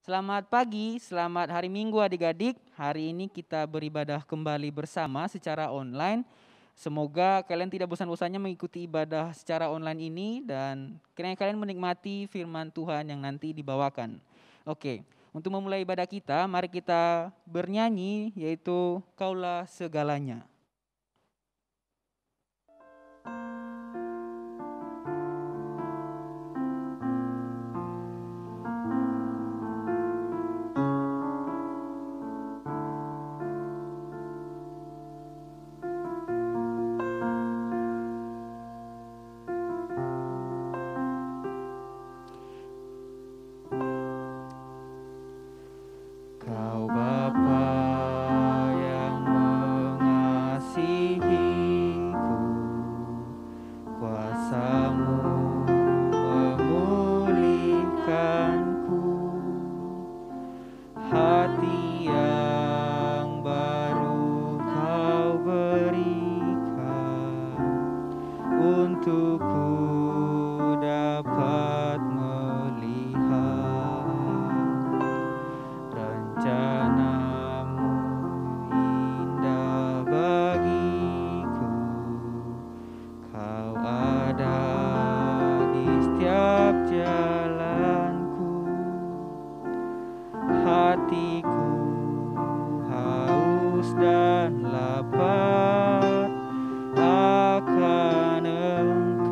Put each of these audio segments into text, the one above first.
Selamat pagi, selamat hari Minggu adik-adik. Hari ini kita beribadah kembali bersama secara online. Semoga kalian tidak bosan-bosannya mengikuti ibadah secara online ini dan kiranya kalian menikmati firman Tuhan yang nanti dibawakan. Oke, untuk memulai ibadah kita, mari kita bernyanyi yaitu Kaulah Segalanya. Kau Bapa yang mengasihiku, kuasa-Mu memulihkanku, hati yang baru Kau berikan, untukku dapat melihat rencana-Mu indah bagiku. Kau ada di setiap jalanku, hatiku haus dan lapar akan Engkau.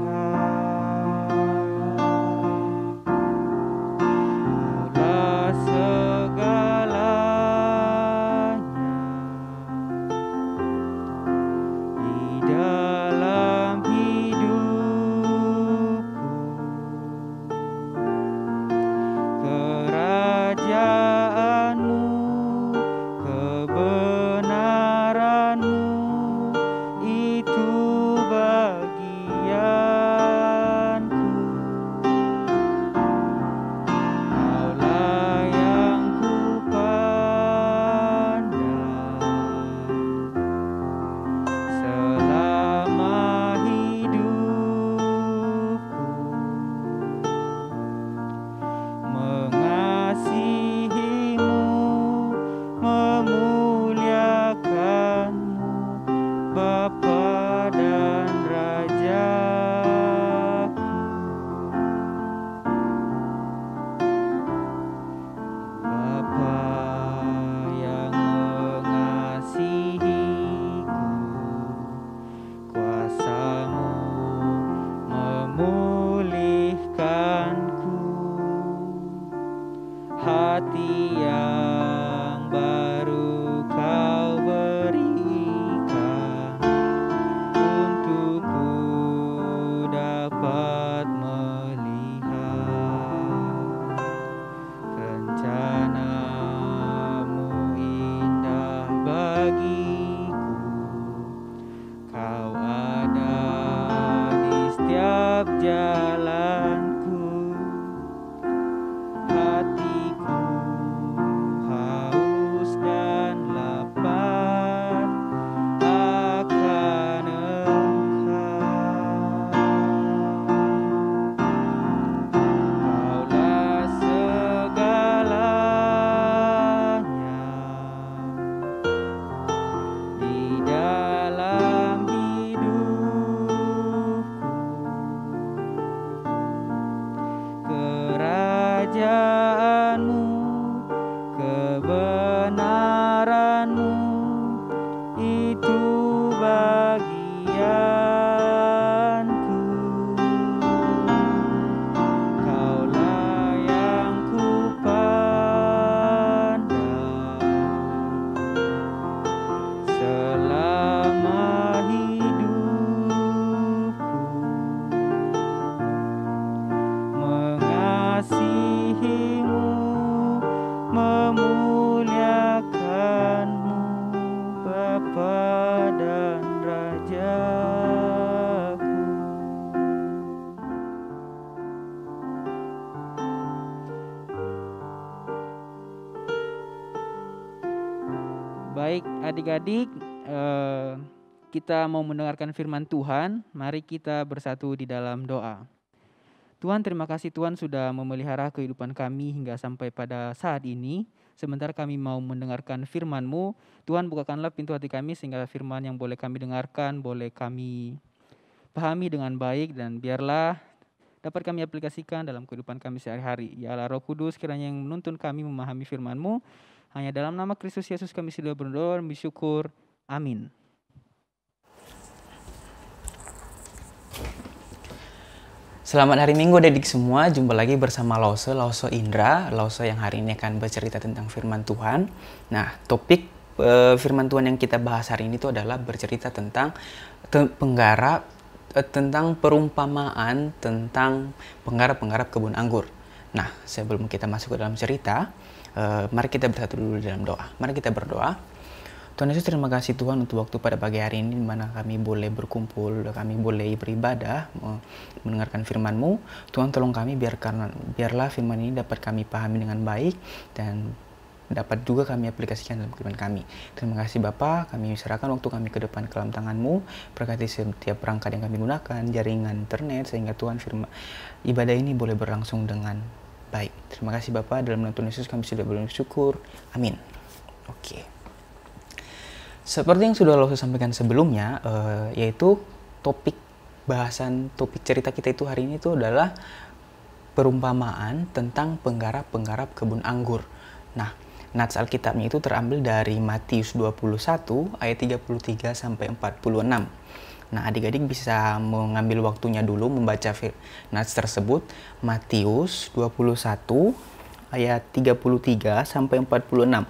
Kaulah segalanya di dalam hidupku, kerajaan-Mu, kebenaran-Mu, itu bagianku. Kaulah yang kupandang selama hidupku, mengasihi-Mu, memuliakan-Mu, Bapa dan Rajaku. Bapa yang mengasihiku, kuasa-Mu memulihkanku, hati yang baru Kau berikan, untukku dapat melihat rencana-Mu indah bagiku. Kau ada di setiap jalanku, hatiku haus dan lapar akan Engkau. Kaulah segalanya di dalam hidupku, kerajaan-Mu, kebenaran-Mu, itu bagianku. Kaulah yang kupandang selama hidupku, mengasihi-Mu, memuliakan-Mu, Bapa dan Rajaku. Baik adik-adik, kita mau mendengarkan firman Tuhan. Mari kita bersatu di dalam doa. Tuhan, terima kasih Tuhan sudah memelihara kehidupan kami hingga sampai pada saat ini. Sebentar kami mau mendengarkan firman-Mu. Tuhan, bukakanlah pintu hati kami sehingga firman yang boleh kami dengarkan, boleh kami pahami dengan baik, dan biarlah dapat kami aplikasikan dalam kehidupan kami sehari-hari. Ya Allah Roh Kudus, kiranya yang menuntun kami memahami firman-Mu. Hanya dalam nama Kristus Yesus kami sudah berdoa dan bersyukur. Amin. Selamat hari Minggu adik-adik semua, jumpa lagi bersama Lause Indra, Lause yang hari ini akan bercerita tentang firman Tuhan. Nah, topik firman Tuhan yang kita bahas hari ini itu adalah bercerita tentang tentang perumpamaan tentang penggarap kebun anggur. Nah, sebelum kita masuk ke dalam cerita, mari kita bersatu dulu dalam doa. Mari kita berdoa. Tuhan Yesus, terima kasih Tuhan untuk waktu pada pagi hari ini di mana kami boleh berkumpul, kami boleh beribadah, mendengarkan firman-Mu. Tuhan, tolong kami biarlah firman ini dapat kami pahami dengan baik dan dapat juga kami aplikasikan dalam kehidupan kami. Terima kasih Bapa, kami serahkan waktu kami ke depan ke dalam tangan-Mu. Berkati setiap perangkat yang kami gunakan, jaringan internet, sehingga Tuhan firman ibadah ini boleh berlangsung dengan baik. Terima kasih Bapa, dalam nama Tuhan Yesus kami sudah bersyukur. Amin. Oke. Seperti yang sudah Lause sampaikan sebelumnya, yaitu topik cerita kita itu hari ini itu adalah perumpamaan tentang penggarap kebun anggur. Nah, nats Alkitabnya itu terambil dari Matius 21 ayat 33 sampai 46. Nah, adik-adik bisa mengambil waktunya dulu membaca nats tersebut, Matius 21 ayat 33 sampai 46.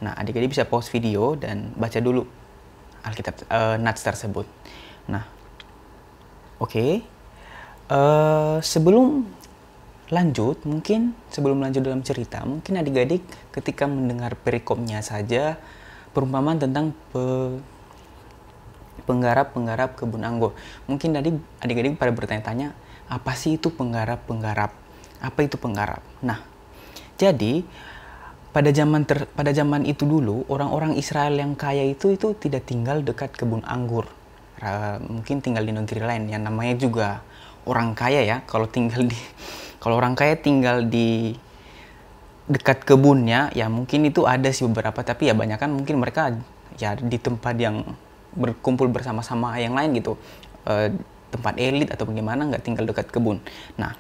Nah, adik-adik bisa pause video dan baca dulu Alkitab nats tersebut. Nah, oke. Sebelum lanjut dalam cerita, mungkin adik-adik ketika mendengar perikopnya saja, perumpamaan tentang penggarap kebun anggur. Mungkin adik-adik pada bertanya-tanya, apa sih itu penggarap? Apa itu penggarap? Nah, jadi pada zaman itu dulu, orang-orang Israel yang kaya itu tidak tinggal dekat kebun anggur. Mungkin tinggal di negeri lain yang namanya juga orang kaya ya. Kalau orang kaya tinggal di dekat kebunnya, ya mungkin itu ada sih beberapa, tapi ya banyak kan mungkin mereka ya di tempat yang berkumpul bersama-sama yang lain gitu. Tempat elit atau bagaimana, nggak tinggal dekat kebun. Nah,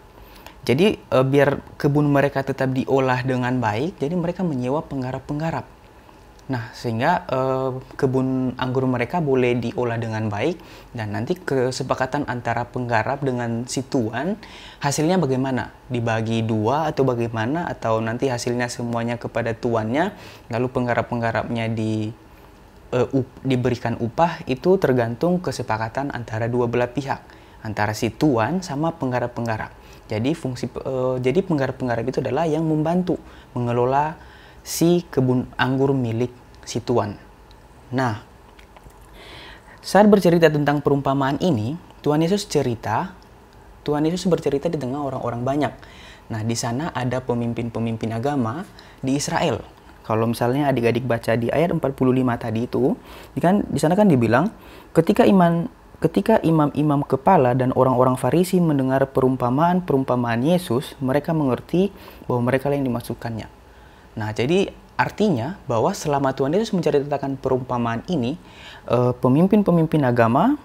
jadi biar kebun mereka tetap diolah dengan baik, jadi mereka menyewa penggarap. Nah, sehingga kebun anggur mereka boleh diolah dengan baik, dan nanti kesepakatan antara penggarap dengan si tuan, hasilnya bagaimana? Dibagi dua atau bagaimana? Atau nanti hasilnya semuanya kepada tuannya, lalu penggarap-penggarapnya diberikan upah, itu tergantung kesepakatan antara dua belah pihak, antara si tuan sama penggarap-penggarap. Jadi jadi penggarap-penggarap itu adalah yang membantu mengelola si kebun anggur milik si tuan. Nah, saat bercerita tentang perumpamaan ini, Tuhan Yesus bercerita di tengah orang-orang banyak. Nah, di sana ada pemimpin-pemimpin agama di Israel. Kalau misalnya adik-adik baca di ayat 45 tadi itu, di sana kan dibilang, ketika imam-imam kepala dan orang-orang Farisi mendengar perumpamaan Yesus, mereka mengerti bahwa mereka yang dimasukkannya. Nah, jadi artinya bahwa selama Tuhan Yesus menceritakan perumpamaan ini, pemimpin-pemimpin agama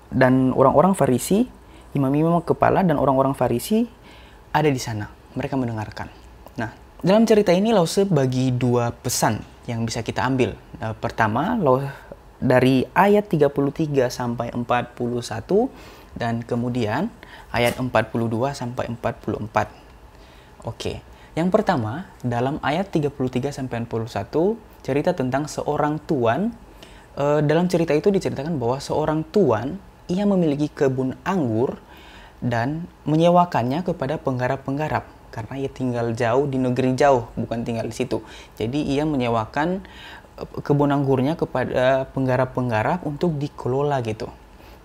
dan orang-orang Farisi, imam-imam kepala dan orang-orang Farisi ada di sana. Mereka mendengarkan. Nah, dalam cerita ini Lause bagi dua pesan yang bisa kita ambil. Pertama, dari ayat 33 sampai 41 dan kemudian ayat 42 sampai 44. Oke. Yang pertama, dalam ayat 33 sampai 41 cerita tentang seorang tuan. Dalam cerita itu diceritakan bahwa seorang tuan ia memiliki kebun anggur dan menyewakannya kepada penggarap-penggarap karena ia tinggal jauh di negeri jauh, bukan tinggal di situ. Jadi ia menyewakan kebun anggurnya kepada penggarap-penggarap untuk dikelola gitu.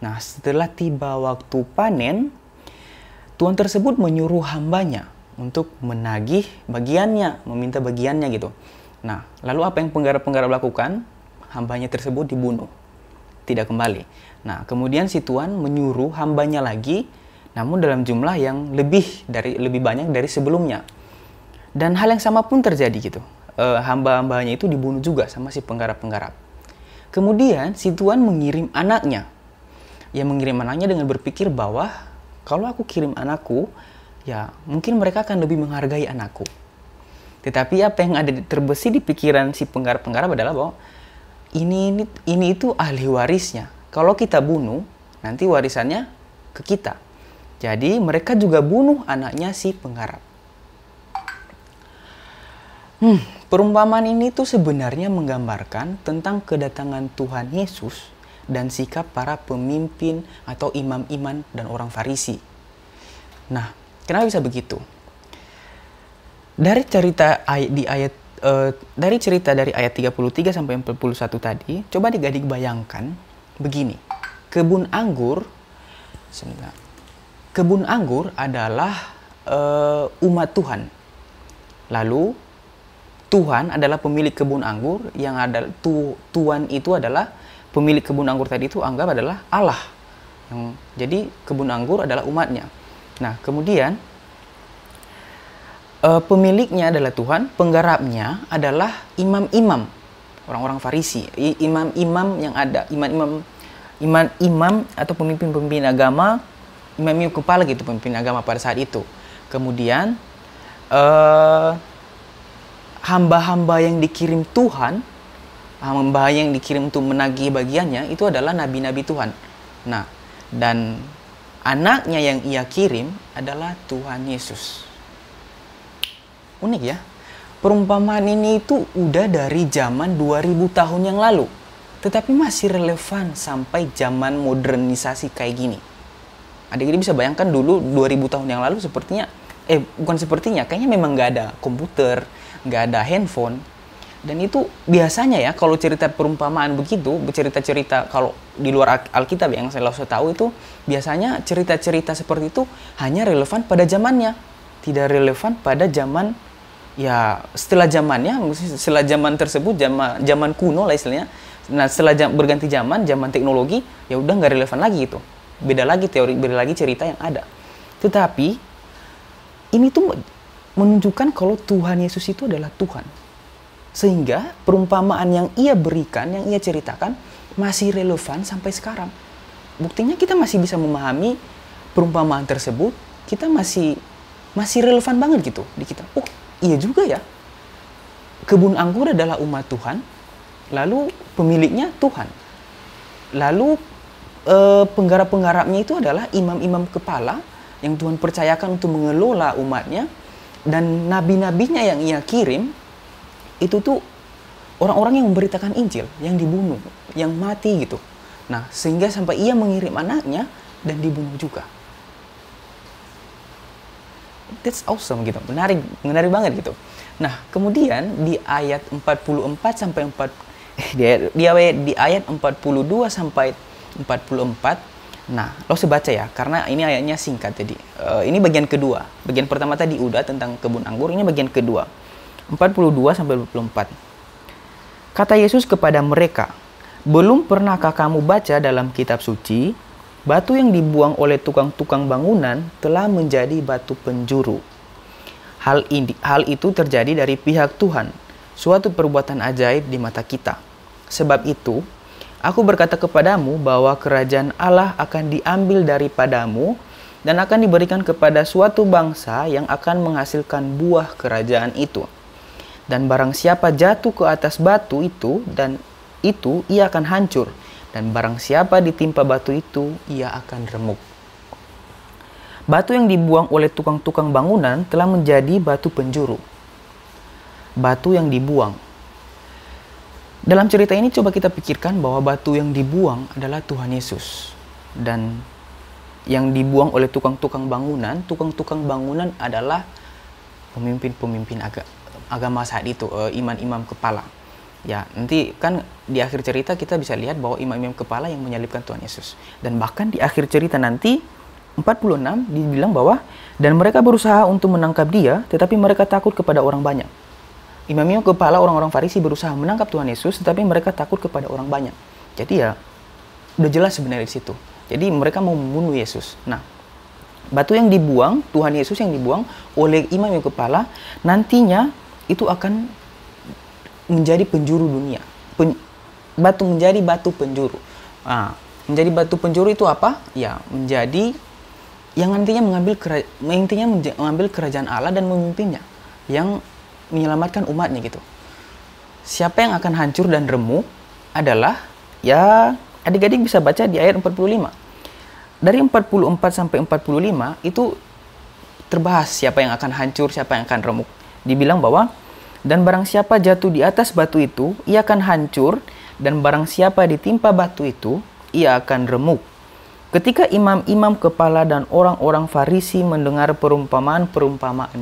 Nah, setelah tiba waktu panen, tuan tersebut menyuruh hambanya untuk menagih bagiannya, meminta bagiannya gitu. Nah, lalu apa yang penggarap-penggarap lakukan? Hambanya tersebut dibunuh, tidak kembali. Nah, kemudian si tuan menyuruh hambanya lagi namun dalam jumlah yang lebih banyak dari sebelumnya. Dan hal yang sama pun terjadi gitu. Hamba-hambanya itu dibunuh juga sama si penggarap-penggarap. Kemudian si Tuhan mengirim anaknya. Yang mengirim anaknya dengan berpikir bahwa kalau aku kirim anakku, ya mungkin mereka akan lebih menghargai anakku. Tetapi apa yang ada terbesit di pikiran si penggarap-penggarap adalah bahwa ini itu ahli warisnya. Kalau kita bunuh, nanti warisannya ke kita. Jadi mereka juga bunuh anaknya si penggarap. Perumpamaan ini tuh sebenarnya menggambarkan tentang kedatangan Tuhan Yesus dan sikap para pemimpin atau imam-imam dan orang Farisi. Nah, kenapa bisa begitu? Dari cerita dari ayat 33 sampai 41 tadi, coba adik-adik bayangkan begini. Kebun anggur adalah umat Tuhan. Lalu Tuhan adalah pemilik kebun anggur, yang ada Tuhan itu adalah pemilik kebun anggur tadi itu anggap adalah Allah. Jadi kebun anggur adalah umatnya. Nah, kemudian pemiliknya adalah Tuhan, penggarapnya adalah imam-imam, orang-orang Farisi, imam-imam yang ada, imam-imam atau pemimpin-pemimpin agama, imam-imam kepala gitu, pemimpin agama pada saat itu. Kemudian hamba-hamba yang dikirim Tuhan, hamba yang dikirim untuk menagih bagiannya itu adalah nabi-nabi Tuhan. Nah, dan anaknya yang ia kirim adalah Tuhan Yesus. Unik ya. Perumpamaan ini itu udah dari zaman 2000 tahun yang lalu, tetapi masih relevan sampai zaman modernisasi kayak gini. Adik-adik bisa bayangkan dulu 2000 tahun yang lalu kayaknya memang nggak ada komputer, nggak ada handphone. Dan itu biasanya ya, kalau cerita perumpamaan begitu, cerita-cerita kalau di luar Alkitab yang saya tahu itu, biasanya cerita-cerita seperti itu hanya relevan pada zamannya. Tidak relevan pada zaman, ya setelah zaman tersebut, zaman kuno lah istilahnya. Nah, setelah berganti zaman teknologi, ya udah nggak relevan lagi itu. Beda lagi teori, beda lagi cerita yang ada. Tetapi, ini tuh menunjukkan kalau Tuhan Yesus itu adalah Tuhan. Sehingga perumpamaan yang ia berikan, yang ia ceritakan masih relevan sampai sekarang. Buktinya kita masih bisa memahami perumpamaan tersebut, kita masih relevan banget gitu di kita. Oh, iya juga ya. Kebun anggur adalah umat Tuhan, lalu pemiliknya Tuhan. Lalu penggarap-penggarapnya itu adalah imam-imam kepala yang Tuhan percayakan untuk mengelola umatnya, dan nabi-nabinya yang ia kirim itu tuh orang-orang yang memberitakan Injil, yang dibunuh, yang mati gitu. Nah, sehingga sampai ia mengirim anaknya dan dibunuh juga. That's awesome gitu, menarik banget gitu. Nah, kemudian di ayat 44 sampai di ayat 42 sampai 44. Nah, lo sebaca ya, karena ini ayatnya singkat jadi. Ini bagian kedua. Bagian pertama tadi udah tentang kebun anggur, ini bagian kedua. 42 sampai 24. Kata Yesus kepada mereka, "Belum pernahkah kamu baca dalam kitab suci, batu yang dibuang oleh tukang-tukang bangunan telah menjadi batu penjuru. Hal itu terjadi dari pihak Tuhan, suatu perbuatan ajaib di mata kita. Sebab itu, aku berkata kepadamu bahwa kerajaan Allah akan diambil daripadamu dan akan diberikan kepada suatu bangsa yang akan menghasilkan buah kerajaan itu. Dan barang siapa jatuh ke atas batu itu, ia akan hancur. Dan barang siapa ditimpa batu itu, ia akan remuk." Batu yang dibuang oleh tukang-tukang bangunan telah menjadi batu penjuru. Batu yang dibuang. Dalam cerita ini coba kita pikirkan bahwa batu yang dibuang adalah Tuhan Yesus. Dan yang dibuang oleh tukang-tukang bangunan adalah pemimpin-pemimpin agama saat itu, imam-imam kepala. Ya, nanti kan di akhir cerita kita bisa lihat bahwa imam-imam kepala yang menyalibkan Tuhan Yesus. Dan bahkan di akhir cerita nanti 46 dibilang bahwa dan mereka berusaha untuk menangkap dia, tetapi mereka takut kepada orang banyak. Imam-imam kepala orang-orang Farisi berusaha menangkap Tuhan Yesus, tetapi mereka takut kepada orang banyak. Jadi ya udah jelas sebenarnya di situ. Jadi mereka mau membunuh Yesus. Nah, Batu yang dibuang, Tuhan Yesus yang dibuang oleh imam yang kepala, nantinya itu akan menjadi penjuru dunia. Menjadi batu penjuru. Nah, menjadi batu penjuru itu apa? Ya, menjadi yang nantinya mengambil kerajaan Allah dan memimpinnya, yang menyelamatkan umatnya gitu. Siapa yang akan hancur dan remuk adalah, ya adik-adik bisa baca di ayat 45. Dari 44 sampai 45 itu terbahas siapa yang akan hancur, siapa yang akan remuk. Dibilang bahwa, dan barang siapa jatuh di atas batu itu, ia akan hancur, dan barang siapa ditimpa batu itu, ia akan remuk. Ketika imam-imam kepala dan orang-orang Farisi mendengar perumpamaan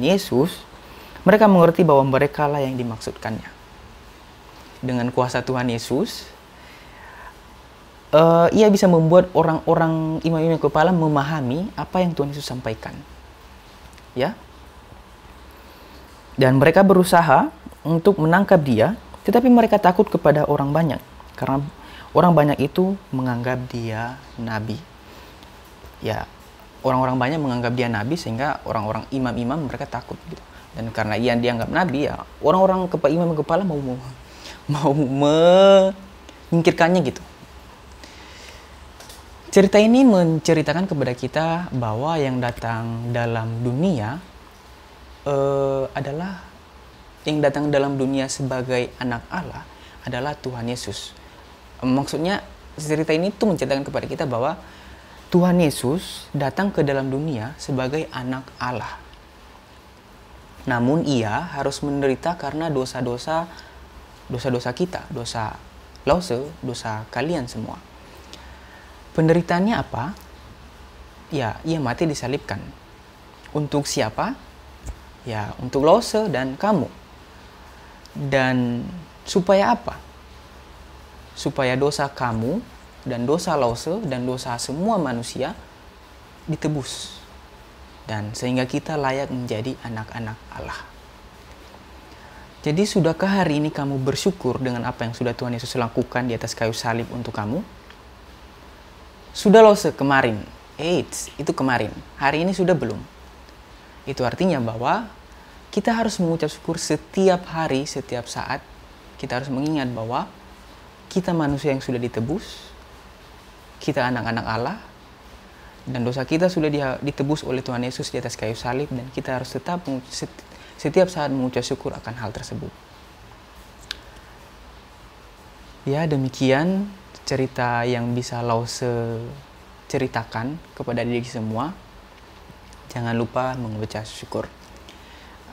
Yesus, mereka mengerti bahwa merekalah yang dimaksudkannya. Dengan kuasa Tuhan Yesus, ia bisa membuat orang-orang imam-imam kepala memahami apa yang Tuhan Yesus sampaikan. Ya. Dan mereka berusaha untuk menangkap dia, tetapi mereka takut kepada orang banyak. Karena orang banyak itu menganggap dia nabi. Ya, orang-orang banyak menganggap dia nabi sehingga orang-orang imam-imam mereka takut gitu. Dan karena ia dianggap nabi, ya orang-orang imam kepala mau menyingkirkannya gitu. Cerita ini menceritakan kepada kita bahwa yang datang dalam dunia adalah yang datang dalam dunia sebagai anak Allah adalah Tuhan Yesus. Maksudnya cerita ini tuh menceritakan kepada kita bahwa Tuhan Yesus datang ke dalam dunia sebagai anak Allah. Namun ia harus menderita karena dosa-dosa kita, dosa Lause, dosa kalian semua. Penderitaannya apa? Ya, ia mati disalibkan. Untuk siapa? Ya, untuk Lause dan kamu. Dan supaya apa? Supaya dosa kamu dan dosa Lause dan dosa semua manusia ditebus. Dan sehingga kita layak menjadi anak-anak Allah. Jadi sudahkah hari ini kamu bersyukur dengan apa yang sudah Tuhan Yesus lakukan di atas kayu salib untuk kamu? Sudah Lause kemarin. Itu kemarin. Hari ini sudah belum. Itu artinya bahwa kita harus mengucap syukur setiap hari, setiap saat. Kita harus mengingat bahwa kita manusia yang sudah ditebus. Kita anak-anak Allah. Dan dosa kita sudah ditebus oleh Tuhan Yesus di atas kayu salib. Dan kita harus tetap setiap saat mengucap syukur akan hal tersebut. Ya, demikian cerita yang bisa Lause ceritakan kepada diri semua. Jangan lupa mengucap syukur.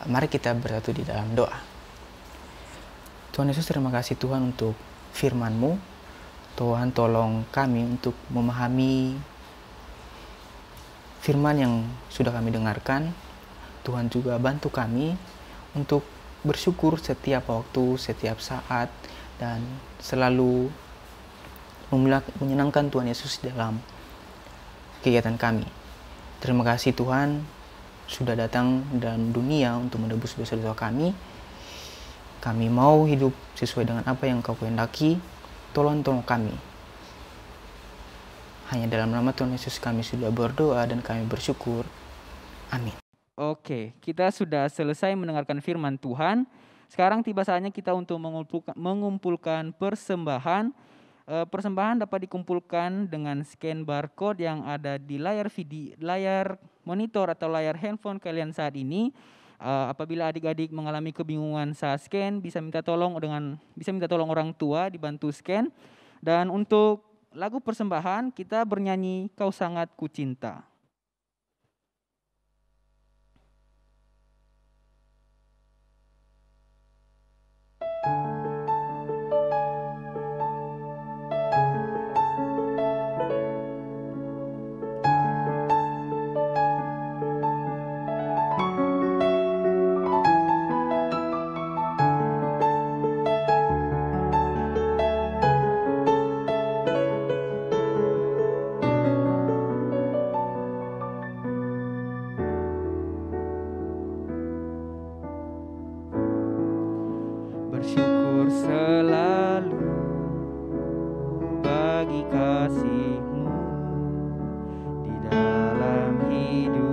Mari kita bersatu di dalam doa. Tuhan Yesus, terima kasih Tuhan untuk firman-Mu. Tuhan tolong kami untuk memahami firman yang sudah kami dengarkan. Tuhan juga bantu kami untuk bersyukur setiap waktu, setiap saat, dan selalu menyenangkan Tuhan Yesus dalam kegiatan kami. Terima kasih Tuhan sudah datang dalam dunia untuk menebus dosa-dosa kami. Kami mau hidup sesuai dengan apa yang Kau kehendaki. Tolong kami. Hanya dalam nama Tuhan Yesus kami sudah berdoa dan kami bersyukur. Amin. Oke, kita sudah selesai mendengarkan firman Tuhan. Sekarang tiba saatnya kita untuk mengumpulkan persembahan. Persembahan dapat dikumpulkan dengan scan barcode yang ada di layar monitor atau layar handphone kalian saat ini. Apabila adik-adik mengalami kebingungan saat scan, bisa minta tolong orang tua dibantu scan. Dan untuk lagu persembahan kita bernyanyi Kau Sangat Kucinta. Bersyukur selalu bagi kasih-Mu di dalam hidup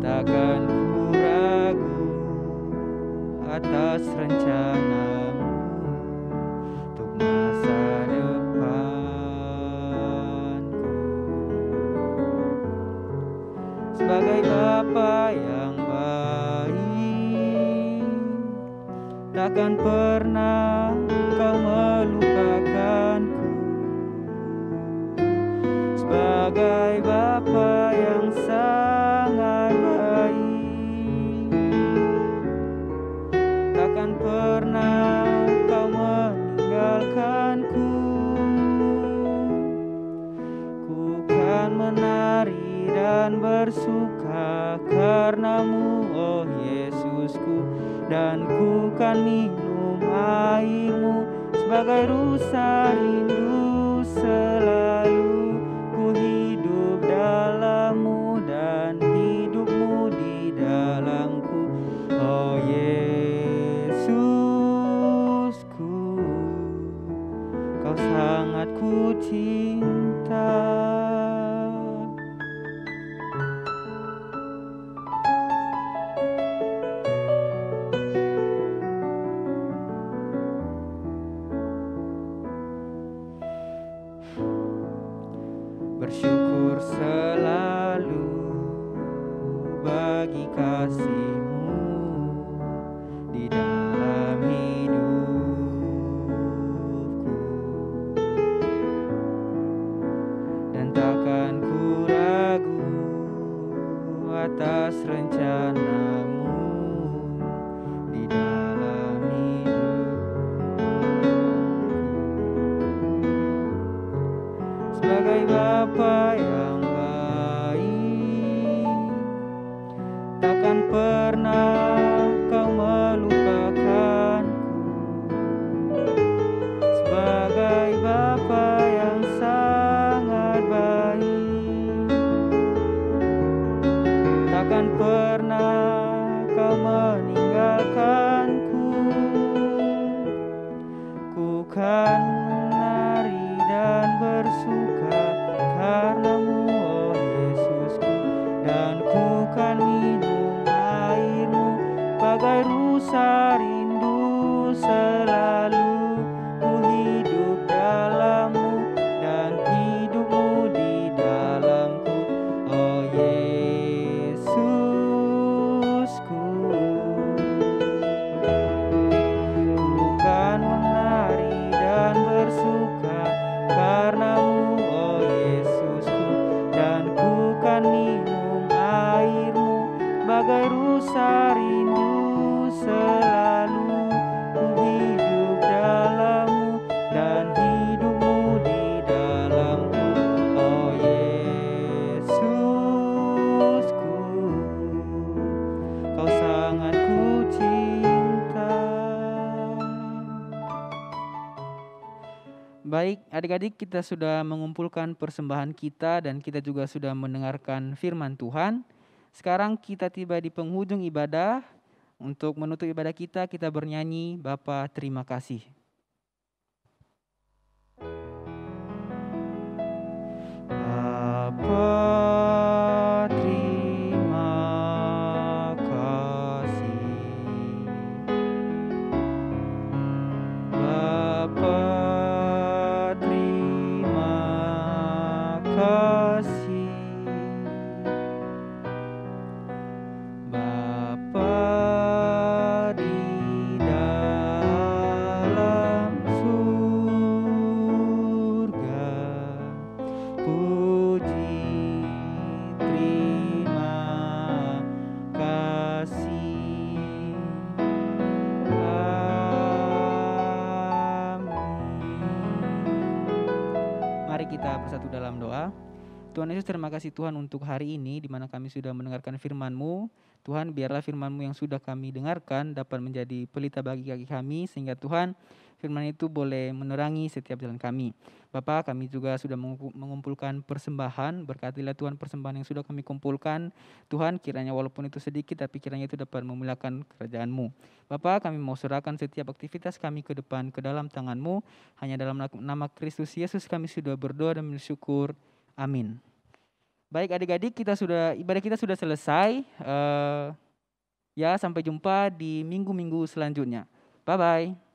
takkan ku ragu atas rencanamu untuk masa depanku. Sebagai Bapa yang baik, takkan pernah kau melupakanku. Sebagai Bapa yang sangat baik, takkan pernah kau meninggalkanku. Ku kan menari dan bersuka karenamu, oh Yesusku, dan ku kan minum airmu sebagai rusa rindu selalu. Ku hidup dalammu dan hidupmu di dalamku, oh Yesusku, kau sangat ku cinta. Bersyukur selalu bagi kasih-Mu di dalam hidupku, dan takkan ku ragu atas rencana-Mu di dalam hidupku. Sebagai Bapa yang baik, takkan pernah kau melupakanku. Sebagai Bapa yang sangat baik, takkan pernah kau meninggalkanku. Ku kan menari dan bersuka karenamu, oh Yesusku, dan ku kan minum airmu bagai rusa rindu selalu. Ku hidup dalammu dan hidupmu di dalamku, oh Yesusku. Ku kan menari dan bersuka karenamu, oh Yesusku, dan ku kan minum airmu bagai rusa rindu selalu. Ku hidup dalammu dan hidupmu di dalamku, oh Yesusku, kau sangat ku cinta. Baik, adik-adik, kita sudah mengumpulkan persembahan kita dan kita juga sudah mendengarkan firman Tuhan. Sekarang kita tiba di penghujung ibadah. Untuk menutup ibadah kita bernyanyi Bapa terima kasih. Bapa terima kasih. Bapa terima kasih. Bapa di dalam surga, puji terima kasih. Mari kita bersatu dalam doa. Tuhan Yesus, terima kasih Tuhan untuk hari ini di mana kami sudah mendengarkan firman-Mu. Tuhan, biarlah firman-Mu yang sudah kami dengarkan dapat menjadi pelita bagi kaki kami, sehingga Tuhan firman itu boleh menerangi setiap jalan kami. Bapa, kami juga sudah mengumpulkan persembahan. Berkatilah Tuhan persembahan yang sudah kami kumpulkan. Tuhan, kiranya walaupun itu sedikit, tapi kiranya itu dapat memuliakan kerajaan-Mu. Bapa, kami mau serahkan setiap aktivitas kami ke depan, ke dalam tangan-Mu. Hanya dalam nama Kristus Yesus kami sudah berdoa dan bersyukur. Amin. Baik adik-adik, ibadah kita sudah selesai. Ya, sampai jumpa di minggu-minggu selanjutnya. Bye-bye.